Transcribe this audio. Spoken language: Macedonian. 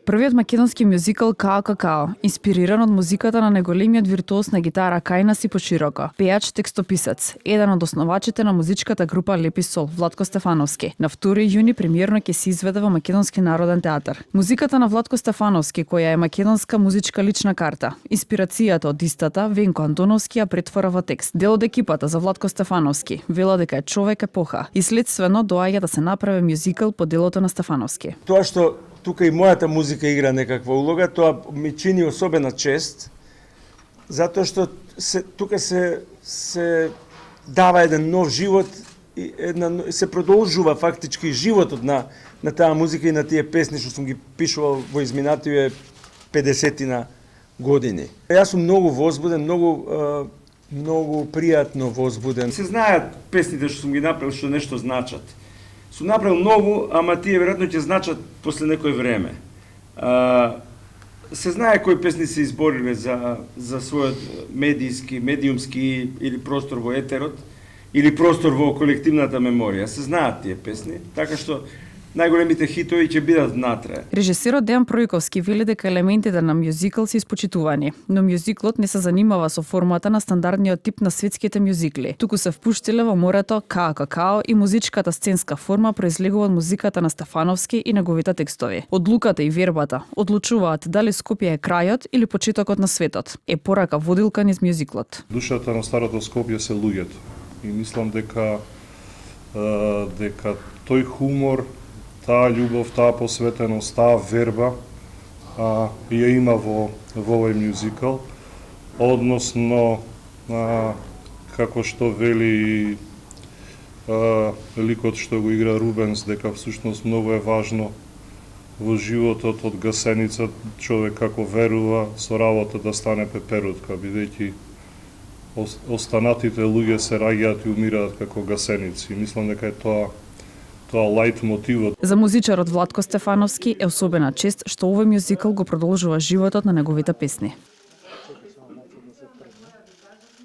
Првиот македонски мюзикал Као Какао, инспириран од музиката на неголемиот виртуоз на гитара Кајна Сипочироко, пејач, текстописец, еден од основачите на музичката група Лепи Сол, Владко Стефановски. На 2 јуни премиерно ќе се изведе во Македонски народен театар. Музиката на Владко Стефановски, која е македонска музичка лична карта, инспирацијата од истата Венко Антоновски ја претвора во текст. Дел од екипата за Владко Стефановски вела дека е човек епоха и следствено доаѓа да се направи мюзикал по делото на Стефановски. Тоа што тука и мојата музика игра некаква улога, тоа ми чини особена чест, затоа што тука се дава еден нов живот и се продолжува фактички животот на таа музика и на тие песни што сум ги пишувал во изминативе 50 години. Јас сум многу возбуден, многу пријатно возбуден. Се знаат песните што сум ги направил што нешто значат. Сум направил многу, ама тие веројатно ќе значат после некој време. Се знае кои песни се избориле за својот медиумски или простор во етерот, или простор во колективната меморија. Се знаат тие песни, така што најголемите хитови ќе бидат внатре. Режисерот Дејан Пројковски вели дека елементите на мюзикл се испочитувани, но мюзиклот не се занимава со формата на стандардниот тип на светските мюзикли. Туку се впуштиле во морето Као Какао и музичката сценска форма произлегува од музиката на Стефановски и неговите текстови. Одлуката и вербата одлучуваат дали Скопје е крајот или почетокот на светот. Е порака водилка низ мюзиклот. Душата на старото Скопје се луѓето. И мислам дека тој хумор, таа љубов, таа посветеност, таа верба ја има во овој мюзикал, односно како што вели ликот што го игра Рубенс, дека всушност многу е важно во животот од гасеница човек како верува со работа да стане пеперутка, бидејќи останатите луѓе се раѓаат и умираат како гасеници. Мислам дека е тоа лајт мотивот. За музичарот Владко Стефановски е особена чест што овој мюзикал го продолжува животот на неговите песни.